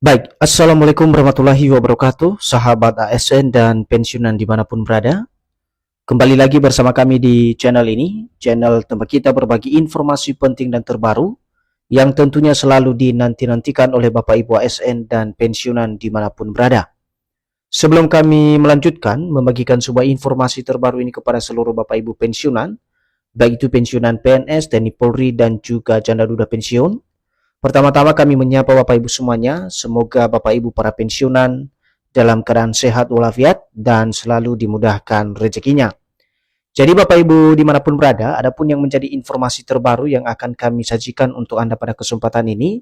Baik, Assalamualaikum warahmatullahi wabarakatuh, sahabat ASN dan pensiunan dimanapun berada. Kembali lagi bersama kami di channel ini, channel tempat kita berbagi informasi penting dan terbaru, yang tentunya selalu dinanti-nantikan oleh Bapak Ibu ASN dan pensiunan dimanapun berada. Sebelum kami melanjutkan membagikan sebuah informasi terbaru ini kepada seluruh Bapak Ibu pensiunan, baik itu pensiunan PNS, TNI Polri, dan juga janda duda pensiun, pertama-tama kami menyapa Bapak Ibu semuanya, semoga Bapak Ibu para pensiunan dalam keadaan sehat walafiat dan selalu dimudahkan rezekinya. Jadi Bapak Ibu dimanapun berada, adapun yang menjadi informasi terbaru yang akan kami sajikan untuk Anda pada kesempatan ini,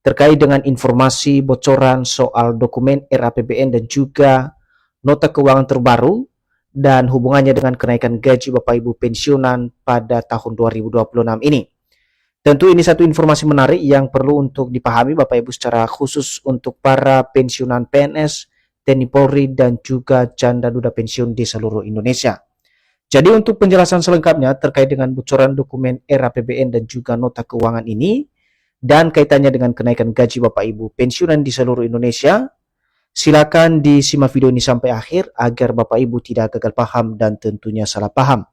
terkait dengan informasi bocoran soal dokumen RAPBN dan juga nota keuangan terbaru dan hubungannya dengan kenaikan gaji Bapak Ibu pensiunan pada tahun 2026 ini. Tentu ini satu informasi menarik yang perlu untuk dipahami Bapak Ibu secara khusus untuk para pensiunan PNS, TNI Polri, dan juga janda duda pensiun di seluruh Indonesia. Jadi untuk penjelasan selengkapnya terkait dengan bocoran dokumen RAPBN dan juga nota keuangan ini, dan kaitannya dengan kenaikan gaji Bapak Ibu pensiunan di seluruh Indonesia, silakan disimak video ini sampai akhir agar Bapak Ibu tidak gagal paham dan tentunya salah paham.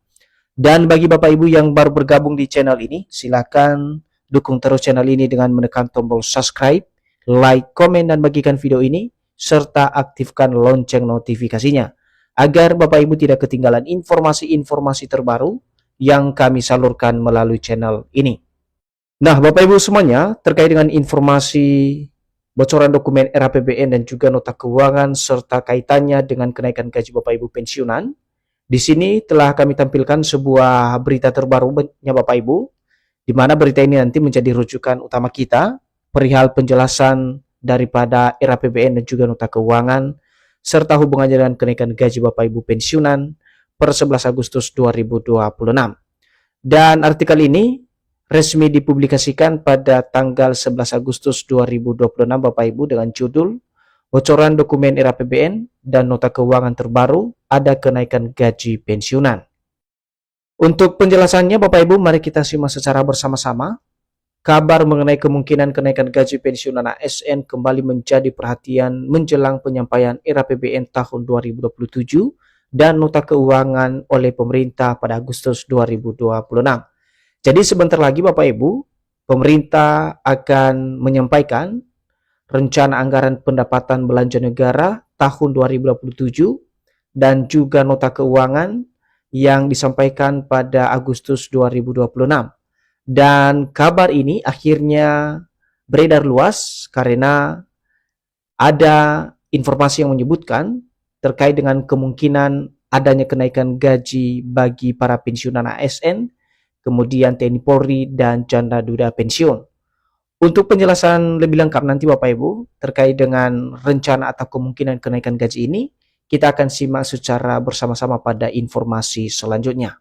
Dan bagi Bapak Ibu yang baru bergabung di channel ini, silakan dukung terus channel ini dengan menekan tombol subscribe, like, komen, dan bagikan video ini, serta aktifkan lonceng notifikasinya, agar Bapak Ibu tidak ketinggalan informasi-informasi terbaru yang kami salurkan melalui channel ini. Nah, Bapak Ibu semuanya, terkait dengan informasi bocoran dokumen RAPBN dan juga nota keuangan serta kaitannya dengan kenaikan gaji Bapak Ibu pensiunan, di sini telah kami tampilkan sebuah berita terbarunya Bapak Ibu, di mana berita ini nanti menjadi rujukan utama kita perihal penjelasan daripada RAPBN dan juga nota keuangan serta hubungannya dengan kenaikan gaji Bapak Ibu pensiunan per 11 Agustus 2026. Dan artikel ini resmi dipublikasikan pada tanggal 11 Agustus 2026 Bapak Ibu dengan judul bocoran dokumen RAPBN dan nota keuangan terbaru, ada kenaikan gaji pensiunan. Untuk penjelasannya Bapak Ibu, mari kita simak secara bersama-sama. Kabar mengenai kemungkinan kenaikan gaji pensiunan ASN kembali menjadi perhatian menjelang penyampaian RAPBN tahun 2027 dan nota keuangan oleh pemerintah pada Agustus 2026. Jadi sebentar lagi Bapak Ibu, pemerintah akan menyampaikan rencana anggaran pendapatan belanja negara tahun 2027 dan juga nota keuangan yang disampaikan pada Agustus 2026. Dan kabar ini akhirnya beredar luas karena ada informasi yang menyebutkan terkait dengan kemungkinan adanya kenaikan gaji bagi para pensiunan ASN, kemudian TNI Polri, dan janda duda pensiun. Untuk penjelasan lebih lengkap nanti Bapak Ibu terkait dengan rencana atau kemungkinan kenaikan gaji ini, kita akan simak secara bersama-sama pada informasi selanjutnya.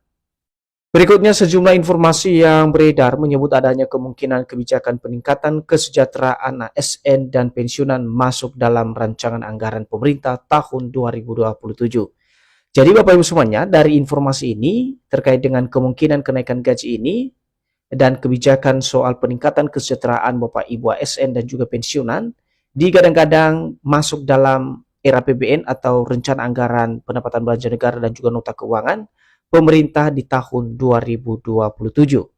Berikutnya sejumlah informasi yang beredar menyebut adanya kemungkinan kebijakan peningkatan kesejahteraan ASN dan pensiunan masuk dalam rancangan anggaran pemerintah tahun 2027. Jadi Bapak Ibu semuanya, dari informasi ini terkait dengan kemungkinan kenaikan gaji ini dan kebijakan soal peningkatan kesejahteraan Bapak Ibu ASN dan juga pensiunan digadang-gadang masuk dalam RAPBN atau rencana anggaran pendapatan belanja negara dan juga nota keuangan pemerintah di tahun 2027.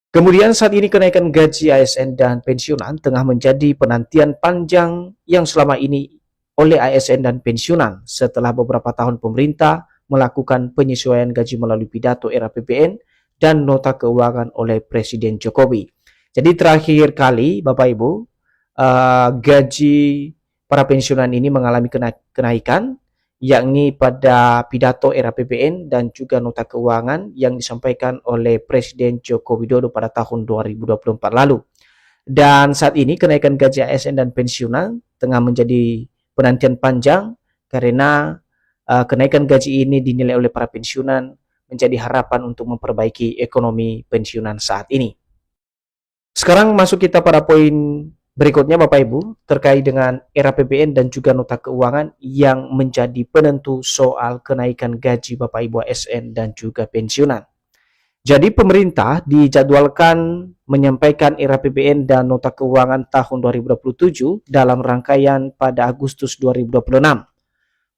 Kemudian saat ini kenaikan gaji ASN dan pensiunan tengah menjadi penantian panjang yang selama ini oleh ASN dan pensiunan setelah beberapa tahun pemerintah melakukan penyesuaian gaji melalui pidato RAPBN dan nota keuangan oleh Presiden Jokowi. Jadi terakhir kali Bapak Ibu, gaji para pensiunan ini mengalami kenaikan, yakni pada pidato RAPBN dan juga nota keuangan yang disampaikan oleh Presiden Joko Widodo pada tahun 2024 lalu. Dan saat ini kenaikan gaji ASN dan pensiunan tengah menjadi penantian panjang karena kenaikan gaji ini dinilai oleh para pensiunan menjadi harapan untuk memperbaiki ekonomi pensiunan saat ini. Sekarang masuk kita pada poin berikutnya Bapak Ibu terkait dengan RAPBN dan juga nota keuangan yang menjadi penentu soal kenaikan gaji Bapak Ibu ASN dan juga pensiunan. Jadi pemerintah dijadwalkan menyampaikan RAPBN dan nota keuangan tahun 2027 dalam rangkaian pada Agustus 2026.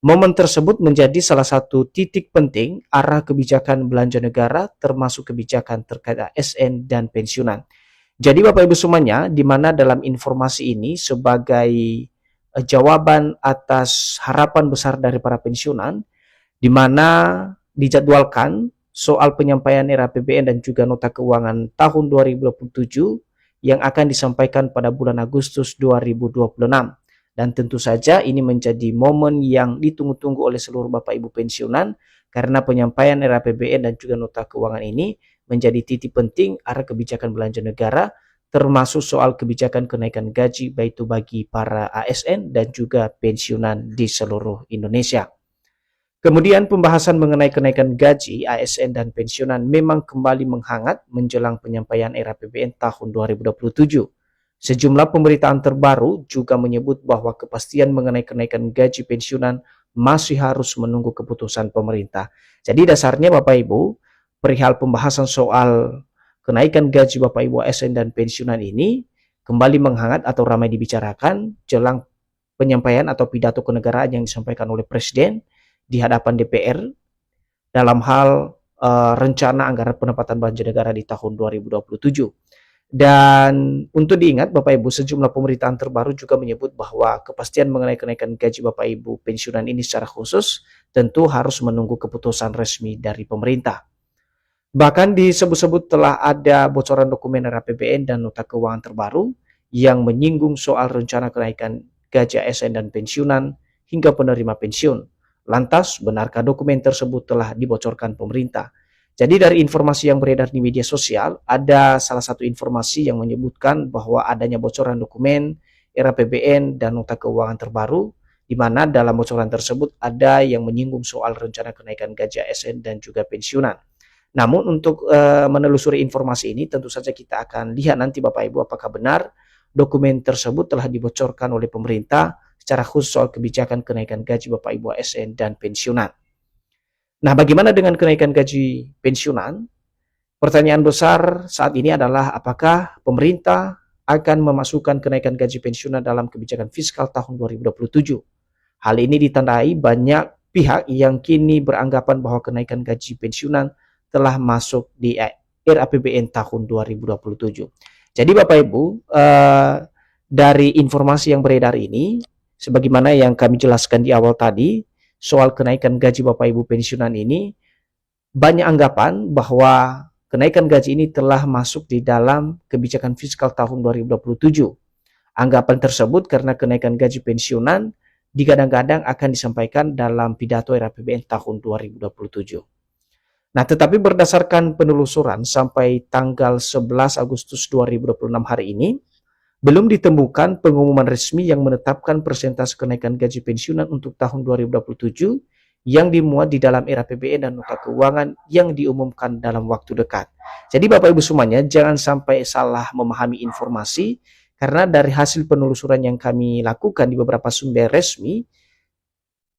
Momen tersebut menjadi salah satu titik penting arah kebijakan belanja negara termasuk kebijakan terkait ASN dan pensiunan. Jadi Bapak Ibu semuanya, di mana dalam informasi ini sebagai jawaban atas harapan besar dari para pensiunan, di mana dijadwalkan soal penyampaian RAPBN dan juga nota keuangan tahun 2027 yang akan disampaikan pada bulan Agustus 2026. Dan tentu saja ini menjadi momen yang ditunggu-tunggu oleh seluruh Bapak Ibu pensiunan karena penyampaian RAPBN dan juga nota keuangan ini menjadi titik penting arah kebijakan belanja negara termasuk soal kebijakan kenaikan gaji baik itu bagi para ASN dan juga pensiunan di seluruh Indonesia. Kemudian pembahasan mengenai kenaikan gaji ASN dan pensiunan memang kembali menghangat menjelang penyampaian RAPBN tahun 2027. Sejumlah pemberitaan terbaru juga menyebut bahwa kepastian mengenai kenaikan gaji pensiunan masih harus menunggu keputusan pemerintah. Jadi dasarnya Bapak Ibu, perihal pembahasan soal kenaikan gaji Bapak Ibu ASN dan pensiunan ini kembali menghangat atau ramai dibicarakan jelang penyampaian atau pidato kenegaraan yang disampaikan oleh Presiden di hadapan DPR dalam hal rencana anggaran pendapatan belanja negara di tahun 2027. Dan untuk diingat Bapak Ibu, sejumlah pemberitaan terbaru juga menyebut bahwa kepastian mengenai kenaikan gaji Bapak Ibu pensiunan ini secara khusus tentu harus menunggu keputusan resmi dari pemerintah. Bahkan disebut-sebut telah ada bocoran dokumen RAPBN dan nota keuangan terbaru yang menyinggung soal rencana kenaikan gaji ASN dan pensiunan hingga penerima pensiun. Lantas, benarkah dokumen tersebut telah dibocorkan pemerintah? Jadi dari informasi yang beredar di media sosial, ada salah satu informasi yang menyebutkan bahwa adanya bocoran dokumen RAPBN dan nota keuangan terbaru, di mana dalam bocoran tersebut ada yang menyinggung soal rencana kenaikan gaji ASN dan juga pensiunan. Namun untuk menelusuri informasi ini, tentu saja kita akan lihat nanti Bapak Ibu apakah benar dokumen tersebut telah dibocorkan oleh pemerintah secara khusus soal kebijakan kenaikan gaji Bapak Ibu ASN dan pensiunan. Nah, bagaimana dengan kenaikan gaji pensiunan? Pertanyaan besar saat ini adalah apakah pemerintah akan memasukkan kenaikan gaji pensiunan dalam kebijakan fiskal tahun 2027. Hal ini ditandai banyak pihak yang kini beranggapan bahwa kenaikan gaji pensiunan telah masuk di RAPBN tahun 2027. Jadi Bapak Ibu, dari informasi yang beredar ini, sebagaimana yang kami jelaskan di awal tadi, soal kenaikan gaji Bapak Ibu pensiunan ini, banyak anggapan bahwa kenaikan gaji ini telah masuk di dalam kebijakan fiskal tahun 2027. Anggapan tersebut karena kenaikan gaji pensiunan digadang-gadang akan disampaikan dalam pidato RAPBN tahun 2027. Nah, tetapi berdasarkan penelusuran sampai tanggal 11 Agustus 2026 hari ini, belum ditemukan pengumuman resmi yang menetapkan persentase kenaikan gaji pensiunan untuk tahun 2027 yang dimuat di dalam RAPBN dan nota keuangan yang diumumkan dalam waktu dekat. Jadi Bapak Ibu semuanya jangan sampai salah memahami informasi karena dari hasil penelusuran yang kami lakukan di beberapa sumber resmi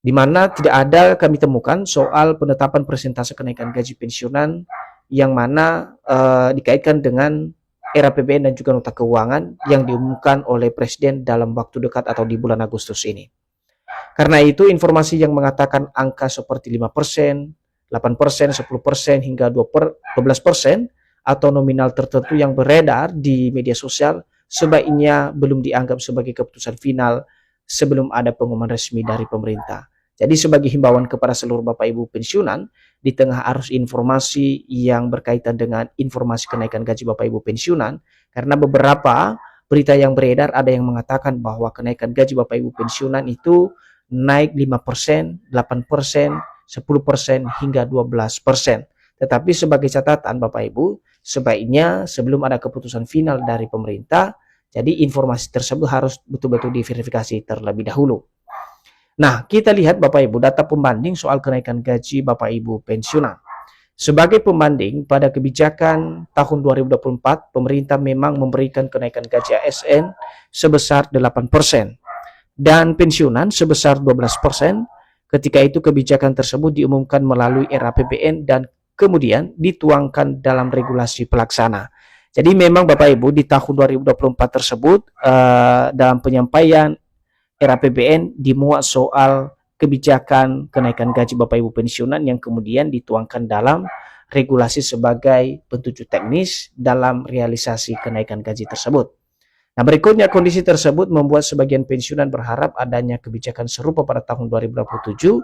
di mana tidak ada kami temukan soal penetapan persentase kenaikan gaji pensiunan yang mana dikaitkan dengan RAPBN dan juga nota keuangan yang diumumkan oleh Presiden dalam waktu dekat atau di bulan Agustus ini. Karena itu informasi yang mengatakan angka seperti 5%, 8%, 10% hingga 12% atau nominal tertentu yang beredar di media sosial sebaiknya belum dianggap sebagai keputusan final sebelum ada pengumuman resmi dari pemerintah. Jadi sebagai himbauan kepada seluruh Bapak Ibu pensiunan, di tengah arus informasi yang berkaitan dengan informasi kenaikan gaji Bapak Ibu pensiunan, karena beberapa berita yang beredar ada yang mengatakan bahwa kenaikan gaji Bapak Ibu pensiunan itu naik 5%, 8%, 10% hingga 12%. Tetapi sebagai catatan Bapak Ibu, sebaiknya sebelum ada keputusan final dari pemerintah, jadi informasi tersebut harus betul-betul diverifikasi terlebih dahulu. Nah, kita lihat Bapak Ibu data pembanding soal kenaikan gaji Bapak Ibu pensiunan. Sebagai pembanding, pada kebijakan tahun 2024, pemerintah memang memberikan kenaikan gaji ASN sebesar 8% dan pensiunan sebesar 12%. Ketika itu kebijakan tersebut diumumkan melalui RAPBN dan kemudian dituangkan dalam regulasi pelaksana. Jadi memang Bapak Ibu di tahun 2024 tersebut dalam penyampaian RAPBN dimuat soal kebijakan kenaikan gaji Bapak Ibu pensiunan yang kemudian dituangkan dalam regulasi sebagai petunjuk teknis dalam realisasi kenaikan gaji tersebut. Nah, berikutnya kondisi tersebut membuat sebagian pensiunan berharap adanya kebijakan serupa pada tahun 2027,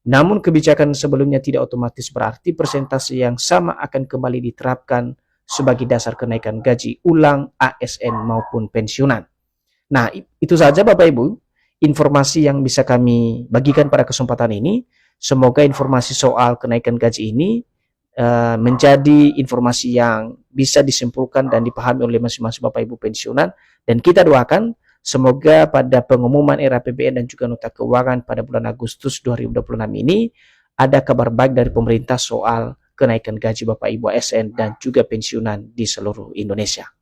namun kebijakan sebelumnya tidak otomatis berarti persentase yang sama akan kembali diterapkan sebagai dasar kenaikan gaji ulang ASN maupun pensiunan. Nah, itu saja Bapak Ibu informasi yang bisa kami bagikan pada kesempatan ini. Semoga informasi soal kenaikan gaji ini menjadi informasi yang bisa disimpulkan dan dipahami oleh masing-masing Bapak Ibu pensiunan, dan kita doakan semoga pada pengumuman RAPBN dan juga nota keuangan pada bulan Agustus 2026 ini ada kabar baik dari pemerintah soal kenaikan gaji Bapak Ibu ASN dan juga pensiunan di seluruh Indonesia.